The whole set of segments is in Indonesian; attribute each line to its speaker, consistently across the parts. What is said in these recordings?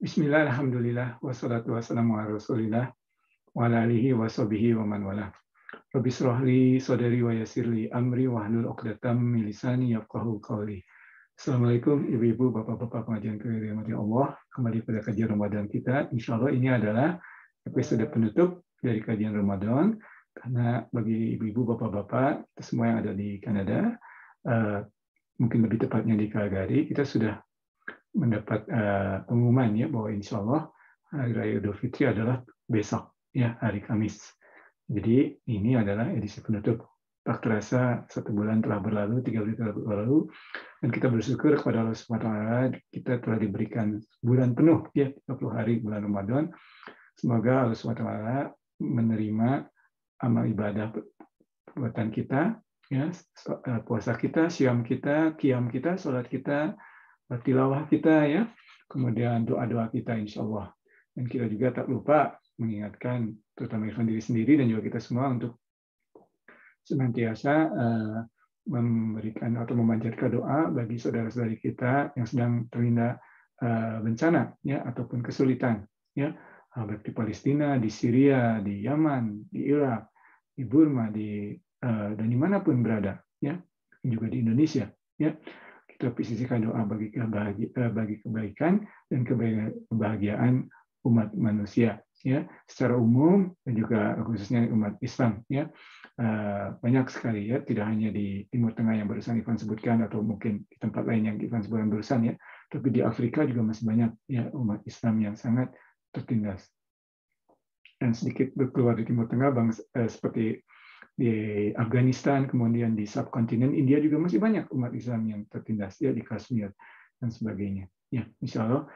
Speaker 1: Bismillah, alhamdulillah, wassalatu wassalamu ala rasulillah, wa ala alihi wa sahbihi wa man wala. Rabbi shrah li sadri wa yassir li amri wahlul 'uqdatam min lisani yafqahu qawli. Assalamualaikum ibu-ibu, bapak-bapak pengajian dirahmati Allah. Kembali pada kajian Ramadan kita. Insya Allah ini adalah episode penutup dari kajian Ramadan. Karena bagi ibu-ibu, bapak-bapak, kita semua yang ada di Kanada, mungkin lebih tepatnya di Calgary, kita sudah mendapat pengumuman ya bahwa insya Allah Hari Raya Idul Fitri adalah besok ya, hari Kamis. Jadi ini adalah edisi penutup. Tak terasa 1 bulan telah berlalu, 3 bulan telah berlalu, dan kita bersyukur kepada Allah SWT kita telah diberikan bulan penuh ya, 30 hari bulan Ramadan. Semoga Allah SWT menerima amal ibadah perbuatan kita ya, puasa kita, siam kita, qiyam kita, sholat kita, tilawah kita ya, kemudian doa-doa kita insya Allah. Dan kita juga tak lupa mengingatkan terutama diri sendiri dan juga kita semua untuk senantiasa memberikan atau memanjatkan doa bagi saudara-saudari kita yang sedang terlinda bencana ya ataupun kesulitan ya, baik di Palestina, di Syria, di Yaman, di Irak, di Burma, dan dimanapun berada ya, juga di Indonesia ya. Kita sisihkan doa bagi kebaikan dan kebahagiaan umat manusia ya secara umum dan juga khususnya umat Islam ya. Banyak sekali ya, tidak hanya di Timur Tengah yang barusan Ivan sebutkan atau mungkin di tempat lain yang Ivan sebutkan barusan ya, tapi di Afrika juga masih banyak ya umat Islam yang sangat tertindas. Dan sedikit keluar di Timur Tengah seperti di Afghanistan, kemudian di subkontinen India juga masih banyak umat Islam yang tertindas ya, di Kashmir dan sebagainya. Ya, insya Allah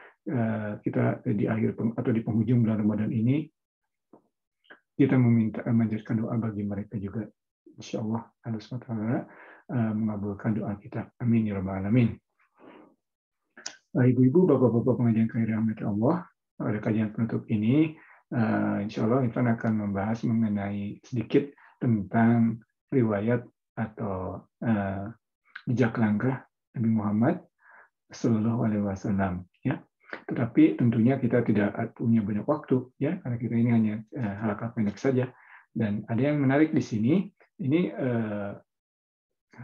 Speaker 1: kita di akhir atau di penghujung bulan Ramadan ini kita memanjatkan doa bagi mereka juga. Insya Allah Allah SWT mengabulkan doa kita. Amin ya rabbal alamin. Ibu-ibu, bapak-bapak pengajian dirahmati Allah, pada kajian penutup ini insya Allah Ivan akan membahas mengenai sedikit tentang riwayat atau jejak langkah Nabi Muhammad Sallallahu Alaihi Wasallam ya. Tetapi tentunya kita tidak punya banyak waktu ya, karena kita ini hanya halakat pendek saja. Dan ada yang menarik di sini, ini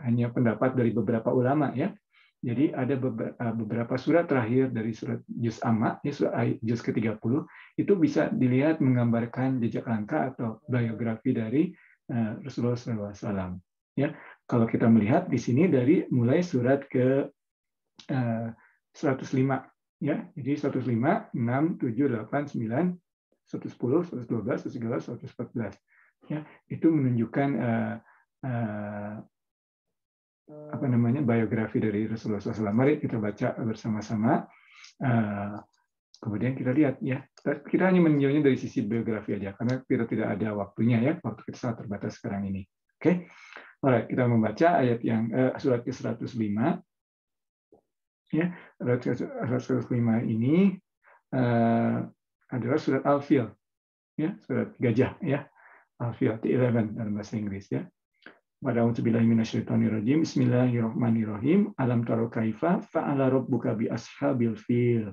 Speaker 1: hanya pendapat dari beberapa ulama ya. Jadi ada beberapa surat terakhir dari surat Juz Amma, ya, surat Juz ke-30, itu bisa dilihat menggambarkan jejak langkah atau biografi dari Rasulullah SAW. Ya, kalau kita melihat di sini dari mulai surat ke 105, ya, jadi 105, 6, 7, 8, 9, 110, 112, 113, 114. Ya, itu menunjukkan biografi dari Rasulullah SAW. Mari kita baca bersama-sama. Kemudian kita lihat ya, kita hanya meninjaunya dari sisi biografi aja karena kita tidak ada waktunya ya, waktu kita sangat terbatas sekarang ini. Oke, Alright, kita membaca ayat yang surat ke-105 ya. Surat 105 ini adalah surat Al-Fil ya, surat gajah ya, Al-Fil 11 dalam bahasa Inggris ya. A'udzubillahi minasyaitonirrajim. Bismillahirrahmanirrahim. Alam taro kaifa fa'ala rabbuka bi ashabil fil.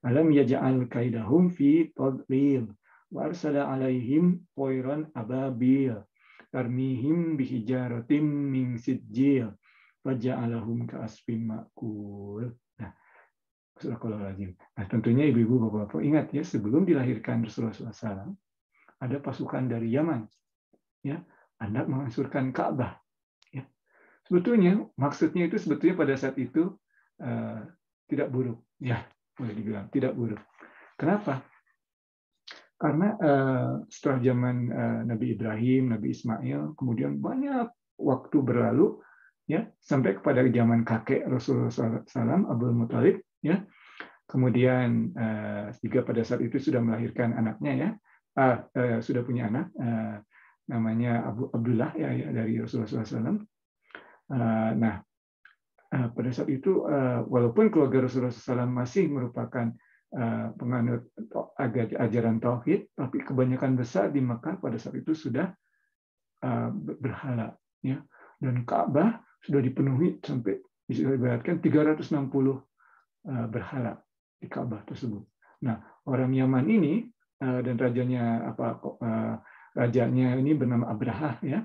Speaker 1: Alam yaj'al kaidahum fi tadlil wa arsala alaihim tayran ababil tarmihim bihijaratim min sijil faja'alahum ka'asfin ma'kul. Nah, Astagfirullahaladzim. Nah, tentunya ibu-ibu, bapak-bapak ingat ya, sebelum dilahirkan Rasulullah SAW, ada pasukan dari Yaman ya, hendak menghancurkan Ka'bah. Ya. Sebetulnya maksudnya itu sebetulnya pada saat itu tidak buruk, ya boleh dibilang tidak buruk. Kenapa? Karena setelah zaman Nabi Ibrahim, Nabi Ismail, kemudian banyak waktu berlalu, ya sampai kepada zaman kakek Rasulullah SAW, Abdul Muthalib, ya. Kemudian juga pada saat itu sudah melahirkan anaknya, ya, sudah punya anak. Namanya Abdullah ya, dari Rasulullah SAW. Nah, pada saat itu walaupun keluarga Rasulullah SAW masih merupakan penganut ajaran tauhid, tapi kebanyakan besar di Mekah pada saat itu sudah berhala, ya. Dan Ka'bah sudah dipenuhi sampai bisa dibayarkan 360 berhala di Ka'bah tersebut. Nah, orang Yaman ini dan rajanya ini bernama Abraha, ya.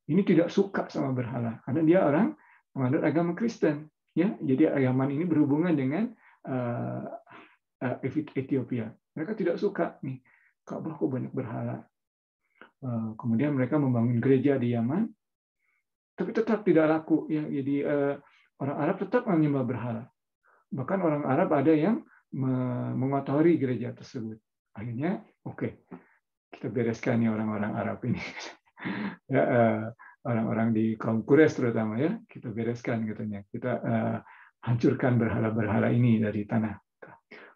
Speaker 1: Ini tidak suka sama berhala karena dia orang menganut agama Kristen, ya. Jadi Yaman ini berhubungan dengan Ethiopia. Mereka tidak suka nih, Ka'bah kok banyak berhala. Kemudian mereka membangun gereja di Yaman, tapi tetap tidak laku, ya. Jadi orang Arab tetap menyembah berhala. Bahkan orang Arab ada yang mengotori gereja tersebut. Akhirnya, oke, kita bereskan nih orang-orang Arab ini. Ya, orang-orang di kaum Quraisy terutama, ya, kita bereskan katanya. Kita hancurkan berhala-berhala ini dari tanah.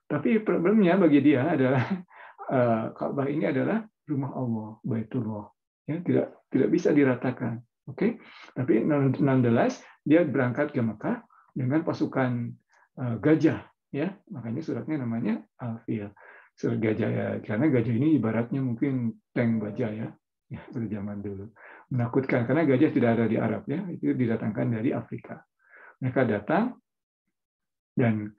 Speaker 1: Tapi problemnya bagi dia adalah Ka'bah ini adalah rumah Allah, Baitullah. Ya, tidak bisa diratakan. Oke, tapi nonetheless dia berangkat ke Mekah dengan pasukan gajah, ya, makanya suratnya namanya Al-Fil, surat gajah, ya, karena gajah ini ibaratnya mungkin tank baja, ya, pada zaman dulu, menakutkan karena gajah tidak ada di Arab, ya, itu didatangkan dari Afrika. Mereka datang dan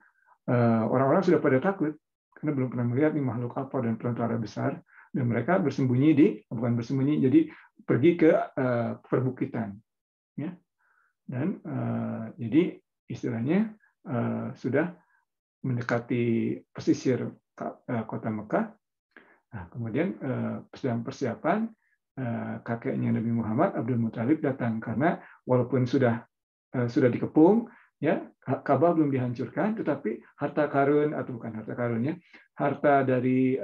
Speaker 1: orang-orang sudah pada takut karena belum pernah melihat nih makhluk apa dan tentara besar, dan mereka bukan bersembunyi, jadi pergi ke perbukitan, ya, dan jadi istilahnya sudah mendekati pesisir kota Mekah. Nah, kemudian sedang persiapan kakeknya Nabi Muhammad, Abdul Muthalib, datang karena walaupun sudah dikepung, ya, Ka'bah belum dihancurkan, tetapi harta karun atau bukan harta karunnya, harta dari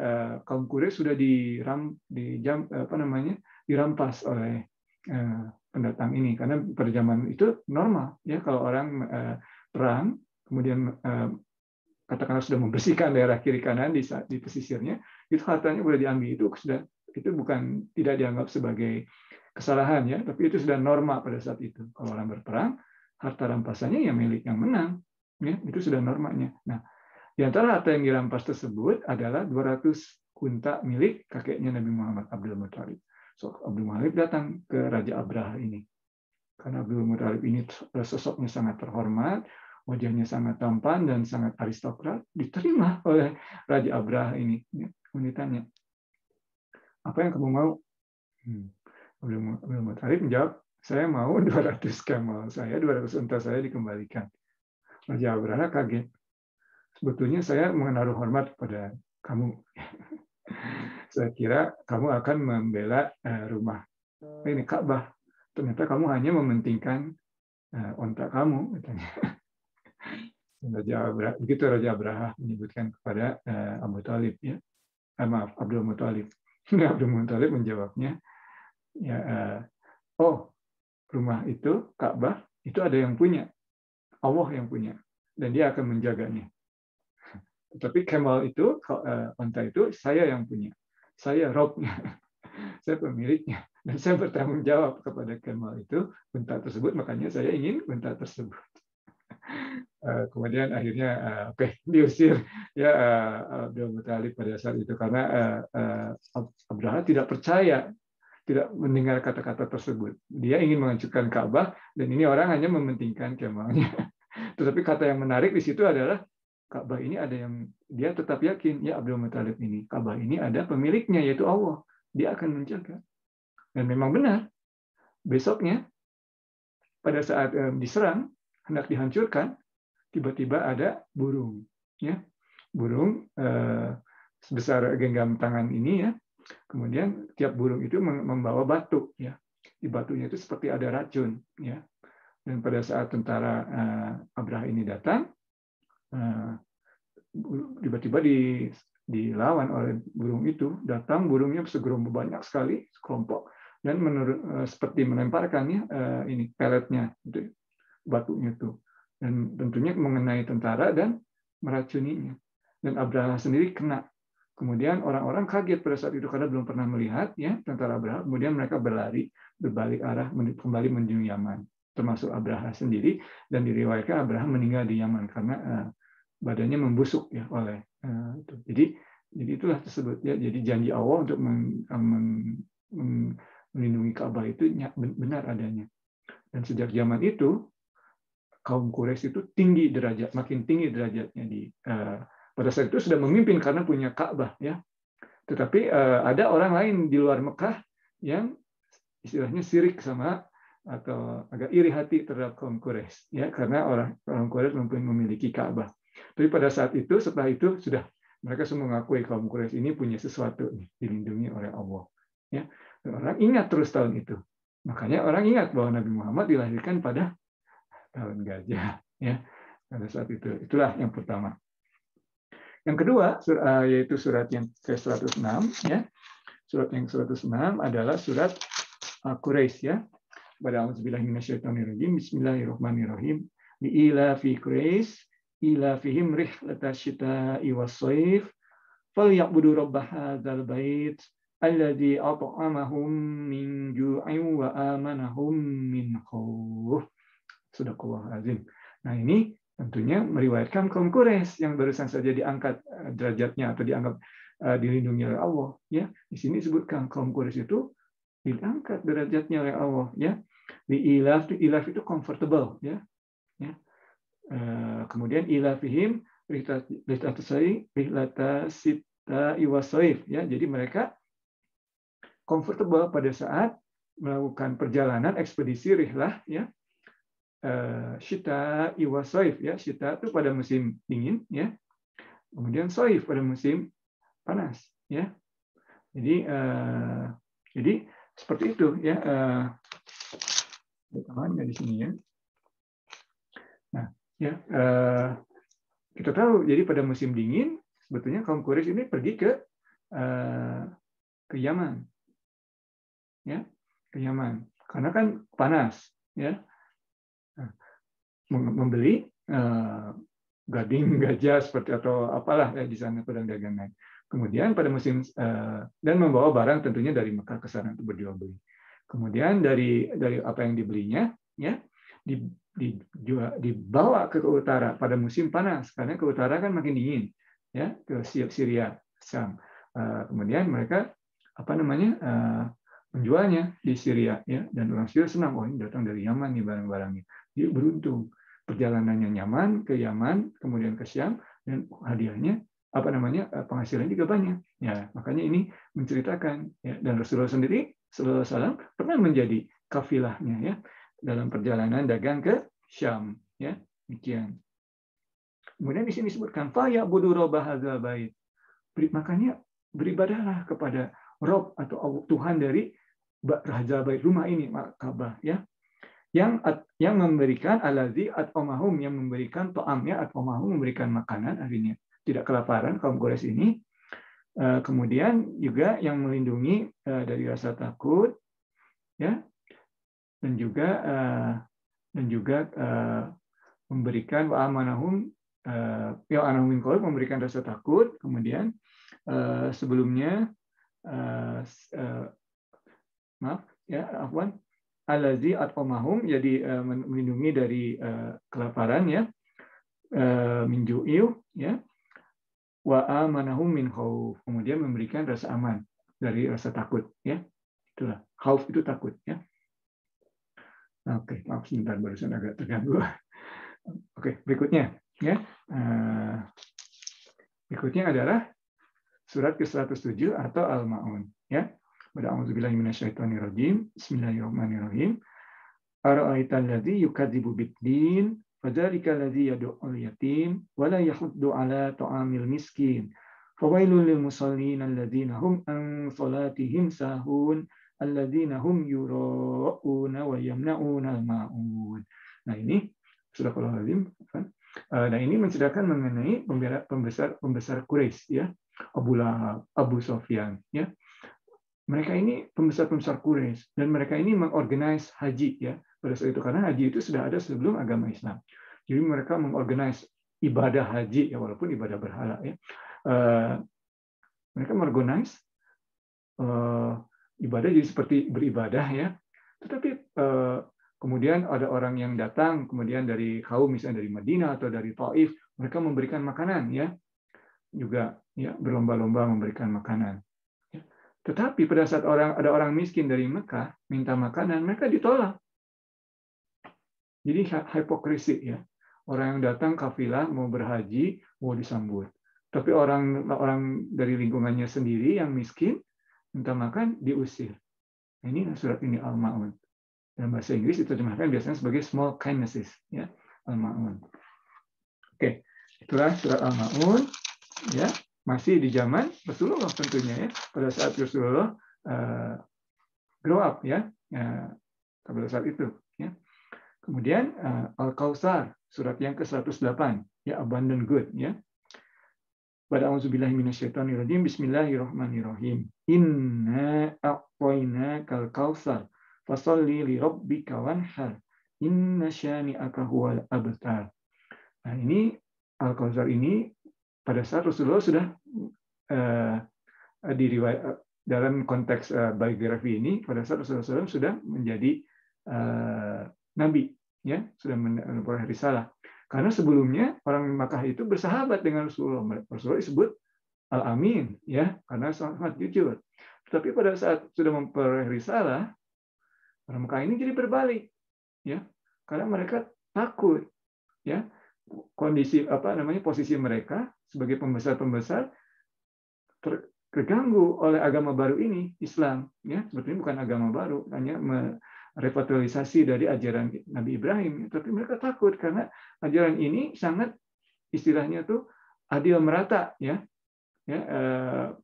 Speaker 1: kaum Quraisy sudah dirampas oleh pendatang ini, karena pada zaman itu normal, ya, kalau orang perang kemudian katakanlah sudah membersihkan daerah kiri kanan di pesisirnya, itu hartanya boleh diambil, itu bukan tidak dianggap sebagai kesalahan, ya, tapi itu sudah norma pada saat itu. Kalau orang berperang, harta rampasannya ya milik yang menang, ya, itu sudah normanya. Nah, di antara harta yang dirampas tersebut adalah 200 unta milik kakeknya Nabi Muhammad, Abdul Muthalib. So, Abdul Muthalib datang ke Raja Abraha ini. Karena Abdul Muthalib ini sosoknya sangat terhormat, wajahnya sangat tampan dan sangat aristokrat, diterima oleh Raja Abraha ini. Kemudian ditanya, apa yang kamu mau? Abdul Muthalib menjawab, saya mau 200 camel saya, 200 unta saya dikembalikan. Raja Abraha kaget. Sebetulnya saya menaruh hormat pada kamu. Saya kira kamu akan membela rumah ini Ka'bah. Ternyata kamu hanya mementingkan unta kamu, katanya. Begitu Raja Abraha menyebutkan kepada Abu Thalib, ya. Abdul Muthalib. Abdul Muthalib menjawabnya, ya, oh, rumah itu, Ka'bah, itu ada yang punya. Allah yang punya. Dan dia akan menjaganya. Tetapi camel itu, unta itu, saya yang punya. Saya robnya. Saya pemiliknya. Dan saya bertanggung jawab kepada camel itu, unta tersebut, makanya saya ingin unta tersebut. Kemudian akhirnya diusir, ya, Abdul Muthalib pada saat itu karena Abraha tidak percaya, tidak mendengar kata-kata tersebut. Dia ingin menghancurkan Ka'bah dan ini orang hanya mementingkan kemalnya. Tetapi kata yang menarik di situ adalah Ka'bah ini ada yang dia tetap yakin, ya, Abdul Muthalib ini, Ka'bah ini ada pemiliknya yaitu Allah. Dia akan menjaga. Dan memang benar. Besoknya pada saat diserang hendak dihancurkan, tiba-tiba ada burung, ya, burung sebesar genggam tangan ini, ya. Kemudian tiap burung itu membawa batu, ya. Di batunya itu seperti ada racun, ya. Dan pada saat tentara Abraha ini datang, tiba-tiba dilawan oleh burung itu. Datang burungnya segerombol banyak sekali, sekelompok, dan seperti melemparkannya ini peletnya, itu, batunya itu. Dan tentunya mengenai tentara dan meracuninya. Dan Abraha sendiri kena. Kemudian orang-orang kaget pada saat itu karena belum pernah melihat, ya, tentara Abraha. Kemudian mereka berlari berbalik arah kembali menuju Yaman, termasuk Abraha sendiri. Dan diriwayatkan Abraha meninggal di Yaman karena badannya membusuk, ya, oleh itu. Jadi itulah tersebut, ya. Jadi janji Allah untuk melindungi Ka'bah itu benar adanya. Dan sejak zaman itu kaum Quraisy itu makin tinggi derajatnya pada saat itu sudah memimpin karena punya Ka'bah ya. Tetapi ada orang lain di luar Mekah yang istilahnya sirik sama atau agak iri hati terhadap kaum Quraisy ya, karena orang Quraisy memiliki Ka'bah. Tapi pada saat itu, setelah itu sudah mereka semua mengakui kaum Quraisy ini punya sesuatu dilindungi oleh Allah ya. Dan orang ingat terus tahun itu. Makanya orang ingat bahwa Nabi Muhammad dilahirkan pada tahun gajah ya. Pada saat itu. Itulah yang pertama. Yang kedua yaitu surat yang ke-106 ya. Surat yang 106 adalah surat Quraisy ya. A'udzubillahi minasyaitonirrajim. Bismillahirrahmanirrahim. Li'ilafi Quraisy ilafihim rihlatash syita'i was-shaif falyabudu rabb hadzal bait alladzi at'amahum min ju'in wa amanahum min khauf. Sadaqallahul azim. Nah, ini tentunya meriwayatkan kaum Quraisy yang barusan saja diangkat derajatnya atau dianggap dilindungi oleh Allah ya. Di sini disebutkan kaum Quraisy itu diangkat derajatnya oleh Allah ya. Di ilaf itu comfortable ya. Ya. Kemudian ilafihim rihlatasita iwasaif ya. Jadi mereka comfortable pada saat melakukan perjalanan ekspedisi rihlah ya. Syita iwasaif ya. Syita itu pada musim dingin ya. Kemudian saif pada musim panas ya. Jadi seperti itu ya. Teman-teman di sini ya. Nah, ya, kita tahu jadi pada musim dingin sebetulnya kaum Quraisy ini pergi ke Yaman, ya, ke Yaman, karena kan panas, ya, membeli gading, gajah seperti atau apalah ya di sana pedang dagangan. Kemudian pada musim dan membawa barang tentunya dari Mekah ke sana untuk berjual beli. Kemudian dari apa yang dibelinya, ya, dibawa ke utara pada musim panas karena ke utara kan makin dingin ya, ke Syria, Syam. Kemudian mereka menjualnya di Syria ya, dan orang Syria senang, oh ini datang dari Yaman nih barang-barangnya. Jadi beruntung perjalanannya nyaman ke Yaman, kemudian ke Syam, dan hadiahnya penghasilan juga banyak ya. Makanya ini menceritakan ya, dan Rasulullah sendiri sallallahu alaihi wasallam pernah menjadi kafilahnya ya dalam perjalanan dagang ke Syam ya, demikian. Kemudian di sini disebutkan fa'yabudu rabb hadzal bait. Makanya beribadahlah kepada Rob atau Tuhan dari hadzal bait, rumah ini, Ka'bah ya. Yang memberikan allazi at'amahum, yang memberikan ta'amnya, at'amahum memberikan makanan, artinya tidak kelaparan kaum Quraisy ini. Kemudian juga yang melindungi dari rasa takut ya. Dan juga memberikan wa'amanahum min qaul, memberikan rasa takut. Kemudian sebelumnya allazi at'amahum, jadi melindungi dari kelaparan ya, min ju'il ya, wa'amanahum min khauf, kemudian memberikan rasa aman dari rasa takut ya. Itulah khauf, itu takut ya. Oke, maaf sebentar barusan agak terganggu. Oke, berikutnya ya. Berikutnya adalah surat ke-107 atau Al-Ma'un ya. A'udzubillahi minasyaitonirrajim. Bismillahirrahmanirrahim. Ara'aital ladzi yukadzibu bid-din fadzalika alladzi yad'ul yatim wa la yahuddu 'ala ta'amil miskin. Fawailul lil musallin alladzina hum an salatihim sahun alladzina hum yura'una wa yamna'una al-ma'un. Nah, ini Sadaqallahul azim. Nah, ini menceritakan mengenai pembesar Quraisy ya, Abu Lahab, Abu Sufyan ya. Mereka ini pembesar Quraisy dan mereka ini mengorganize haji ya pada saat itu, karena haji itu sudah ada sebelum agama Islam. Jadi mereka mengorganize ibadah haji ya, walaupun ibadah berhala ya. Mereka mengorganize ibadah jadi seperti beribadah ya. Tetapi kemudian ada orang yang datang kemudian dari kaum misalnya dari Madinah atau dari Taif, mereka memberikan makanan ya. Juga ya, berlomba-lomba memberikan makanan. Ya. Tetapi pada saat ada orang miskin dari Mekah minta makanan, mereka ditolak. Jadi hipokrisi ya. Orang yang datang kafilah mau berhaji, mau disambut. Tapi orang dari lingkungannya sendiri yang miskin minta makan diusir. Nah, ini surat ini Al-Ma'un. Dalam bahasa Inggris diterjemahkan biasanya sebagai small kindnesses, ya, Al-Ma'un. Oke, itulah surat Al-Ma'un, ya, masih di zaman Rasulullah tentunya, ya, pada saat Rasulullah grow up, ya, pada saat itu, ya. Kemudian Al-Kautsar, surat yang ke-108, ya, abundant good, ya. A'udzubillahi minasyaitonirrajim. Bismillahirrahmanirrahim. Inna a'tainakal kautsar fasholli li rabbika wanhar. Inna syani'aka huwal abtar. Nah, ini Al-Kautsar ini pada saat Rasulullah sudah dalam konteks biografi ini, pada saat Rasulullah SAW sudah menjadi nabi, ya, sudah memperoleh risalah. Karena sebelumnya orang Makkah itu bersahabat dengan Rasulullah. Rasulullah disebut Al-Amin, ya, karena sangat jujur. Tetapi pada saat sudah memperoleh risalah, orang Makkah ini jadi berbalik, ya, karena mereka takut, ya, kondisi posisi mereka sebagai pembesar-pembesar terganggu oleh agama baru ini, Islam, ya, sebetulnya bukan agama baru, hanya revitalisasi dari ajaran Nabi Ibrahim, tapi mereka takut karena ajaran ini sangat, istilahnya tuh, adil merata, ya,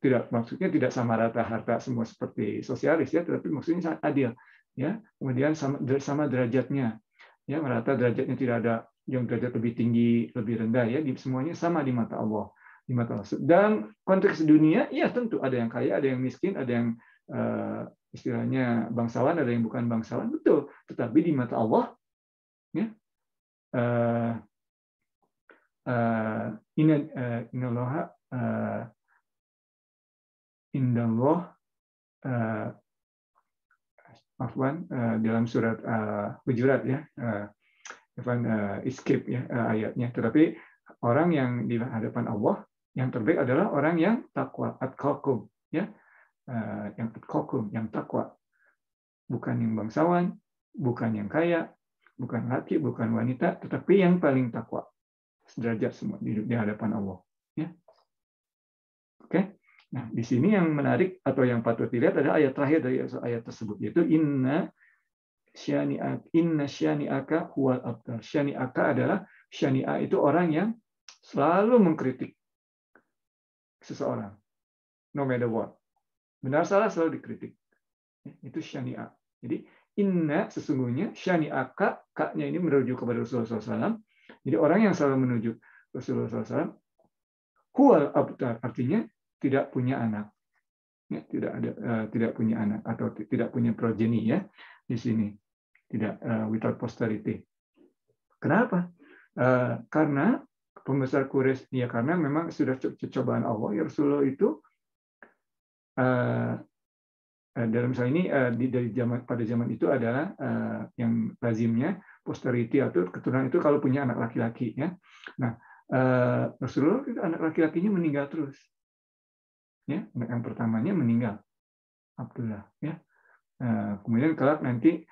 Speaker 1: tidak, maksudnya tidak sama rata harta semua seperti sosialis, ya, tetapi maksudnya sangat adil, ya. Kemudian sama derajatnya, ya, merata derajatnya, tidak ada yang derajat lebih tinggi, lebih rendah, ya, semuanya sama di mata Allah, di mata Allah. Dan konteks dunia, ya, tentu ada yang kaya, ada yang miskin, ada yang istilahnya bangsawan, ada yang bukan bangsawan, betul. Tetapi di mata Allah, ya, innallaha indallah, dalam surat Hujurat, ya, escape, ya, ayatnya. Tetapi orang yang di hadapan Allah yang terbaik adalah orang yang takwa, atqakum, ya, yang atqakum, yang takwa, bukan yang bangsawan, bukan yang kaya, bukan laki, bukan wanita, tetapi yang paling takwa, sederajat semua di hadapan Allah, ya. Oke. Nah, di sini yang menarik atau yang patut dilihat adalah ayat terakhir dari ayat tersebut, yaitu inna syani'aka huwal abtar. Syani'aka adalah, syani'a itu orang yang selalu mengkritik seseorang, no matter what. Benar salah selalu dikritik. Itu syani'a. Jadi inna, sesungguhnya, syani'aka, ka-nya ini merujuk kepada Rasulullah SAW. Jadi orang yang selalu menuju Rasulullah SAW, huwal abtar, artinya tidak punya anak, ya, tidak punya anak atau tidak punya progeny, ya, di sini, tidak, without posterity. Kenapa? Karena pembesar Quraisy, ya, karena memang sudah cobaan Allah, ya, Rasulullah itu dalam misalnya ini dari pada zaman itu adalah yang lazimnya posterity atau keturunan itu kalau punya anak laki-laki, ya. Nah, Rasulullah itu anak laki-lakinya meninggal terus. Ya, anak yang pertamanya meninggal, Abdullah, ya. Kemudian kelak nanti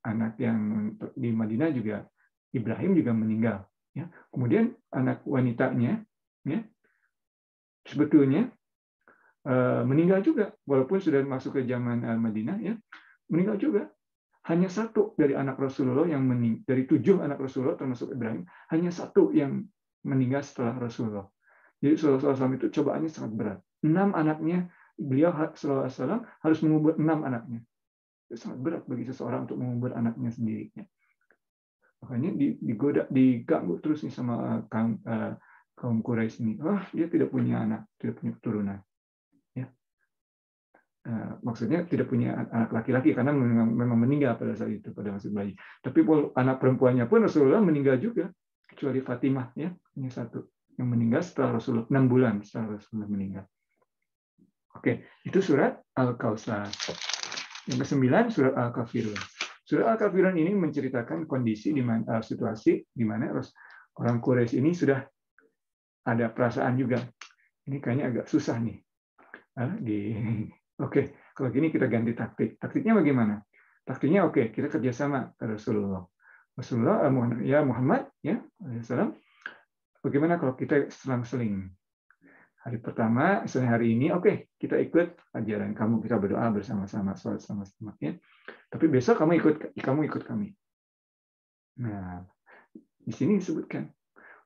Speaker 1: anak yang di Madinah juga, Ibrahim juga meninggal, ya. Kemudian anak wanitanya, ya, sebetulnya meninggal juga, walaupun sudah masuk ke zaman Madinah, ya, meninggal juga. Hanya satu dari anak Rasulullah yang dari 7 anak Rasulullah termasuk Ibrahim, hanya satu yang meninggal setelah Rasulullah. Jadi Rasulullah SAW itu cobaannya sangat berat. 6 anaknya, beliau SAW harus mengubur 6 anaknya. Itu sangat berat bagi seseorang untuk mengubur anaknya sendiri. Makanya diganggu terus nih sama kaum Quraisy ini. Wah, dia tidak punya anak, tidak punya keturunan. Ya. Maksudnya tidak punya anak laki-laki karena memang meninggal pada saat itu, pada masih bayi. Tapi anak perempuannya pun Rasulullah meninggal juga, kecuali Fatimah, ya, hanya satu yang meninggal setelah Rasulullah, 6 bulan setelah Rasulullah meninggal. Oke, itu surat Al-Kautsar. Yang ke-9 surat Al-Kafirun. Surat Al-Kafirun ini menceritakan kondisi di mana, situasi di mana orang Quraisy ini sudah ada perasaan juga. Ini kayaknya agak susah nih. Oke, kalau gini kita ganti taktik. Taktiknya bagaimana? Taktiknya oke, kita kerjasama ke Rasulullah. Rasulullah, ya Muhammad, ya, Alaihissalam. Bagaimana kalau kita selang-seling, Hari pertama, misalnya hari ini, oke, kita ikut ajaran kamu, kita berdoa bersama-sama, sholat sama-sama. Ya. Tapi besok kamu ikut kami. Nah, di sini disebutkan,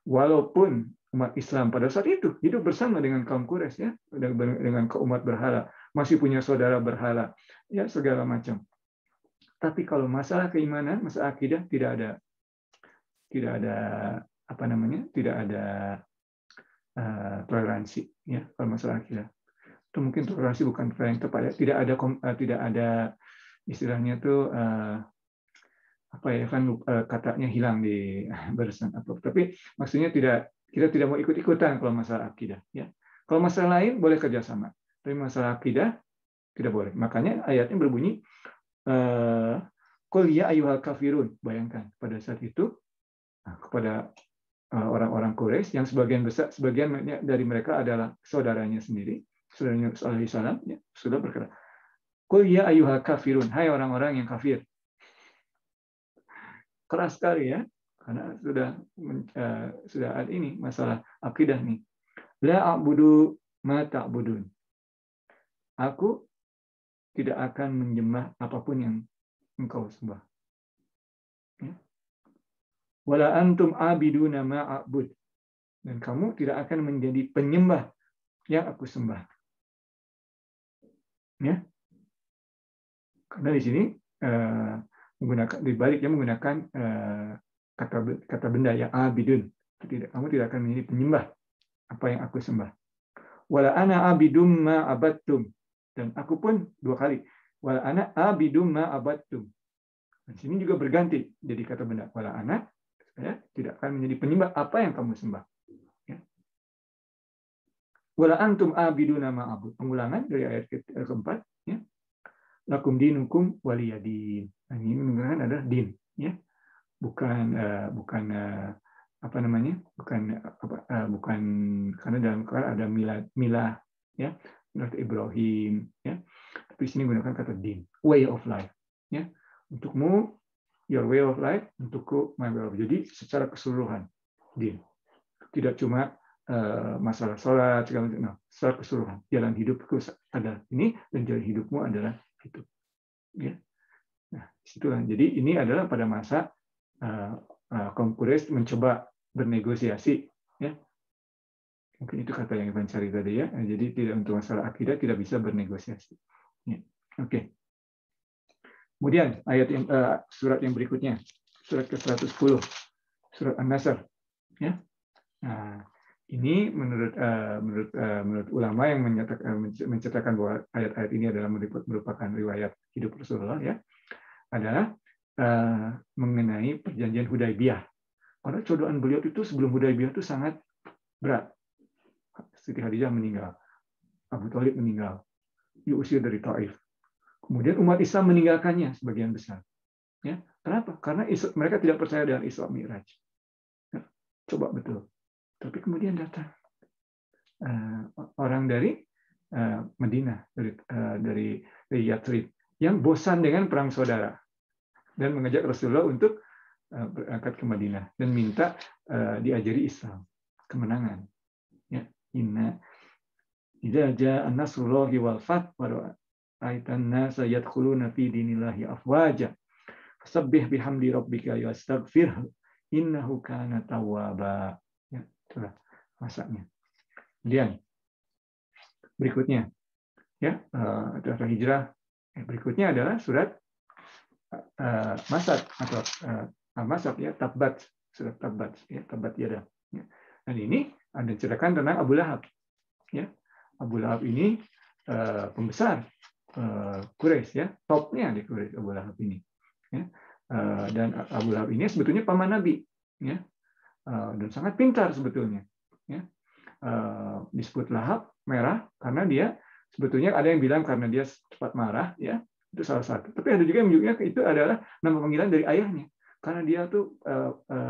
Speaker 1: walaupun umat Islam pada saat itu hidup bersama dengan kaum Quraisy, ya, dengan umat berhala, masih punya saudara berhala, ya segala macam. Tapi kalau masalah keimanan, masalah akidah tidak ada toleransi, ya, kalau masalah akidah. Atau mungkin toleransi bukan yang tepat, ya. Tidak ada istilahnya tuh katanya hilang di barusan apa. Tapi maksudnya kita tidak mau ikut-ikutan kalau masalah akidah, ya. Kalau masalah lain boleh kerjasama, tapi masalah akidah tidak boleh. Makanya ayatnya berbunyi qul ya ayyuhal kafirun. Bayangkan pada saat itu kepada orang-orang Quraisy yang sebagian dari mereka adalah saudaranya sendiri, saudaranya alaihi salam, ya, sudah berkata, qul ya ayyuhal kafirun, hai orang-orang yang kafir. Keras sekali, ya, karena sudah ada ini masalah akidah nih. La a'budu ma ta'budun. Aku tidak akan menyembah apapun yang engkau sembah. Ya. Wala antum abiduna ma a'bud. Dan kamu tidak akan menjadi penyembah yang aku sembah. Ya. Karena di sini menggunakan kata benda yang abidun. Kamu tidak akan menjadi penyembah apa yang aku sembah. Wala ana abidum ma abattum. Dan aku pun dua kali. Wala ana abidum ma abattum. Di sini juga berganti jadi kata benda. Wala ana, saya tidak akan menjadi penyembah apa yang kamu sembah. Ya. Wala antum abiduna ma abud. Pengulangan dari ayat keempat. Ya. Lakum dinukum waliyadin. Nah, ini menggunakan adalah din, ya, bukan bukan karena dalam Quran ada milah, ya, milah Ibrahim, ya, tapi sini menggunakan kata din, way of life, ya, untukmu your way of life, untukku my way of life. Jadi secara keseluruhan din, tidak cuma masalah sholat, segala macam, no, secara keseluruhan jalan hidupku adalah ini dan jalan hidupmu adalah itu, ya. Nah, disitulah. Jadi ini adalah pada masa kaum Quraisy mencoba bernegosiasi, ya. Mungkin itu kata yang Ivan cari tadi, ya. Jadi tidak, untuk masalah akidah tidak bisa bernegosiasi. Ya. Oke. Kemudian surat yang berikutnya, surat ke-110, surat An-Nasr, ya. Nah, ini menurut ulama yang menceritakan bahwa ayat-ayat ini adalah merupakan riwayat hidup Rasulullah, ya, adalah mengenai perjanjian Hudaybiyah. Karena cobaan beliau itu sebelum Hudaybiyah itu sangat berat. Siti Khadijah meninggal, Abu Thalib meninggal, diusir dari Taif. Kemudian umat Islam meninggalkannya sebagian besar. Ya, kenapa? Karena mereka tidak percaya dengan Isra Mi'raj. Ya, coba betul. Tapi kemudian datang orang dari Madinah, dari Yathrib, yang bosan dengan perang saudara dan mengajak Rasulullah untuk berangkat ke Madinah dan minta diajari Islam, kemenangan. Ya, inna idza jaa nasrullahi wal fath wa ra'aitan nasa yadkhuluna fi dinillahi afwaja fasabbih bihamdi rabbika wastaghfir innahu kana tawwaba. Ya, itulah masanya. Kemudian berikutnya, ya, adalah hijrah. Berikutnya adalah surat Masad atau Masad, ya, Tabbat, surat Tabbat, ya, Tabbat Yada. Ya. Dan ini ada ceritakan tentang Abu Lahab. Ya. Abu Lahab ini pembesar Quraisy, ya, topnya di Quraisy Abu Lahab ini. Ya. Dan Abu Lahab ini sebetulnya paman Nabi, ya, dan sangat pintar sebetulnya. Ya. Disebut Lahab merah karena dia sebetulnya ada yang bilang karena dia cepat marah, ya. Itu salah satu. Tapi ada juga yang menyebutnya itu adalah nama panggilan dari ayahnya, karena dia tuh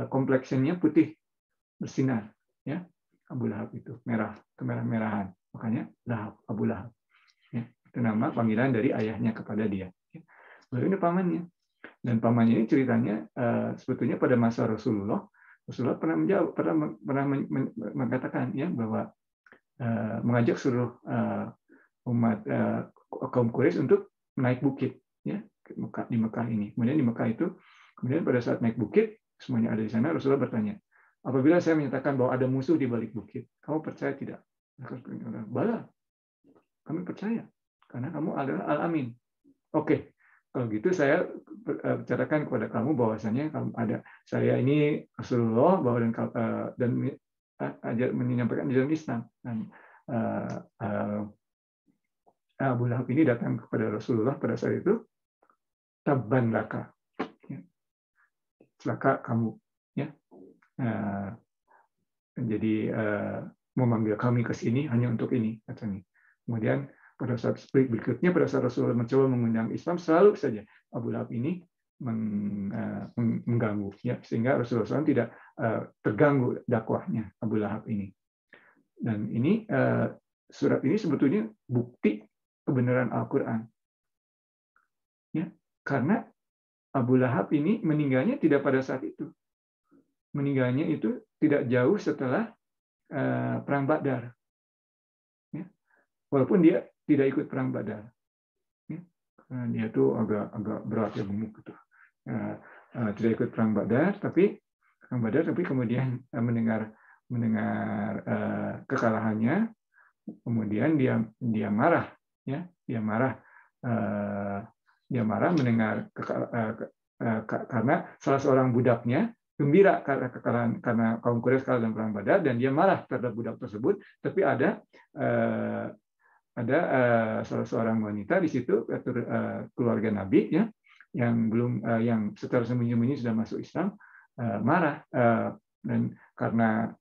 Speaker 1: kompleksinya putih bersinar, ya. Abu Lahab itu merah, kemerah-merahan, makanya Lahab, Abu Lahab. Ya, itu nama panggilan dari ayahnya kepada dia. Ya. Lalu ini pamannya, dan pamannya ini ceritanya sebetulnya pada masa Rasulullah pernah mengatakan, ya, bahwa mengajak seluruh umat kaum Quraisy untuk naik bukit, ya, di Mekah ini. Kemudian di Mekah itu, kemudian pada saat naik bukit, semuanya ada di sana. Rasulullah bertanya, apabila saya menyatakan bahwa ada musuh di balik bukit, kamu percaya tidak? Bala, kami percaya, karena kamu adalah Al-Amin. Oke, kalau gitu saya bicarakan kepada kamu bahwasanya kamu ada, saya ini Rasulullah, bahwa dan menyampaikan ajaran Islam. Dan Abu Lahab ini datang kepada Rasulullah pada saat itu, tabban laka, celaka kamu, ya. Jadi memanggil kami ke sini hanya untuk ini, katanya. Kemudian pada saat berikutnya, pada saat Rasulullah mencoba mengundang Islam, selalu saja Abu Lahab ini mengganggu, ya, sehingga Rasulullah SAW tidak terganggu dakwahnya Abu Lahab ini. Dan ini surat ini sebetulnya bukti kebenaran Al-Quran, ya, karena Abu Lahab ini meninggalnya tidak pada saat itu, meninggalnya itu tidak jauh setelah perang Badar, ya. Walaupun dia tidak ikut perang Badar, ya. Karena dia itu agak berat ya, gemuk gitu. Tidak ikut perang Badar, tapi kemudian mendengar kekalahannya, kemudian dia marah, ya, dia marah mendengar karena salah seorang budaknya gembira karena kekalahan, karena kaum Quraisy kalah dalam perang Badar, dan dia marah terhadap budak tersebut. Tapi ada salah seorang wanita di situ, keluarga Nabi, ya, yang secara sembunyi-sembunyi sudah masuk Islam, marah dan karena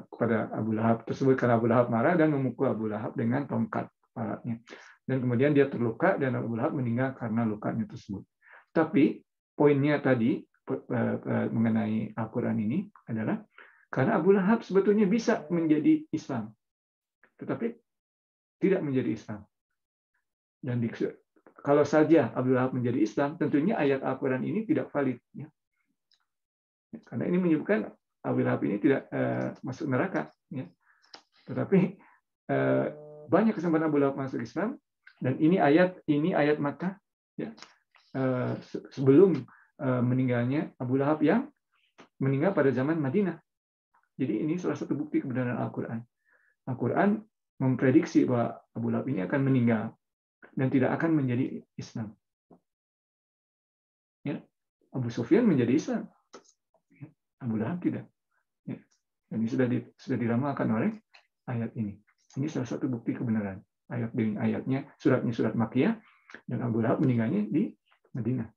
Speaker 1: kepada Abu Lahab tersebut, karena Abu Lahab marah dan memukul Abu Lahab dengan tongkat kepalanya, dan kemudian dia terluka dan Abu Lahab meninggal karena lukanya tersebut. Tapi poinnya tadi mengenai Al-Quran ini adalah karena Abu Lahab sebetulnya bisa menjadi Islam, tetapi tidak menjadi Islam. Dan kalau saja Abu Lahab menjadi Islam, tentunya ayat Al-Quran ini tidak valid, ya. Karena ini menyebutkan Abu Lahab ini tidak masuk neraka, ya. Tetapi banyak kesempatan Abu Lahab masuk Islam, dan ini ayat Makkah, ya, sebelum meninggalnya Abu Lahab yang meninggal pada zaman Madinah. Jadi ini salah satu bukti kebenaran Al-Quran. Al-Quran memprediksi bahwa Abu Lahab ini akan meninggal dan tidak akan menjadi Islam. Ya, Abu Sufyan menjadi Islam, ya, Abu Lahab tidak. Ya. Dan ini sudah diramalkan oleh ayat ini. Ini salah satu bukti kebenaran. Ayatnya, suratnya surat Makkiyah, dan Abu Lahab meninggalnya di Madinah.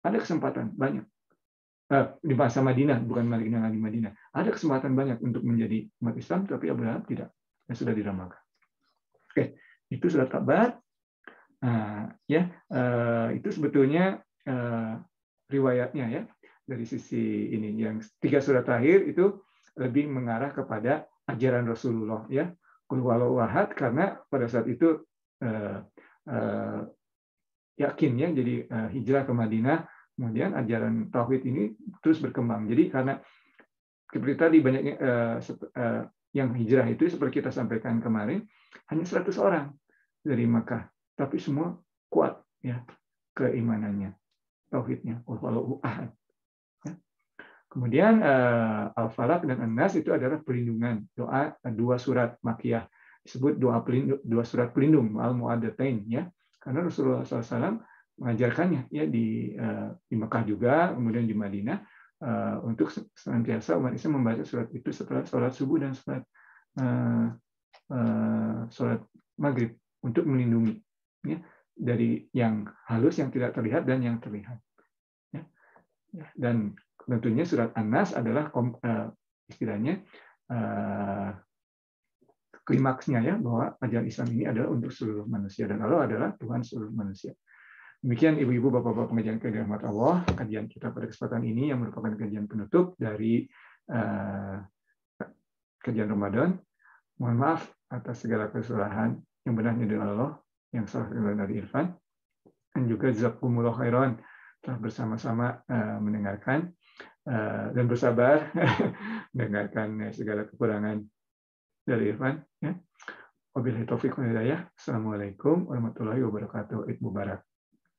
Speaker 1: Ada kesempatan banyak di masa Madinah, bukan Madinah lagi Madinah. Ada kesempatan banyak untuk menjadi umat Islam, tapi Abu Lahab tidak. Yang sudah diramalkan. Oke, itu surat Tabat. Itu sebetulnya riwayatnya, ya, dari sisi ini. Yang 3 surat terakhir itu lebih mengarah kepada ajaran Rasulullah, ya. Qul huwallahu ahad, karena pada saat itu yakin, ya, jadi hijrah ke Madinah, kemudian ajaran tauhid ini terus berkembang. Jadi karena seperti tadi banyaknya yang hijrah itu seperti kita sampaikan kemarin hanya 100 orang dari Makkah, tapi semua kuat, ya, keimanannya, tauhidnya, Allahu ahad. Ya. Kemudian Al-Falaq dan An-Nas itu adalah perlindungan, doa 2 surat Makkiyah, disebut dua surat pelindung, Al-Mu'addatain, ya. Karena Rasulullah SAW mengajarkannya, ya, di Mekah juga, kemudian di Madinah, untuk senantiasa umat Islam membaca surat itu setelah sholat subuh dan sholat maghrib, untuk melindungi, ya, dari yang halus, yang tidak terlihat, dan yang terlihat. Ya. Dan tentunya surat An-Nas adalah istilahnya klimaksnya, ya, bahwa ajaran Islam ini adalah untuk seluruh manusia, dan Allah adalah Tuhan seluruh manusia. Demikian ibu-ibu, bapak-bapak pengajian rahmat Allah, kajian kita pada kesempatan ini yang merupakan kajian penutup dari kajian Ramadan. Mohon maaf atas segala kesalahan, yang benarnya dari Allah, yang salah dari Irfan, dan juga jazakumullah khairan telah bersama-sama mendengarkan dan bersabar mendengarkan segala kekurangan dari Irfan. Ya. Wabillahi taufiq wal hidayah. Assalamualaikum warahmatullahi wabarakatuh. Id Mubarak.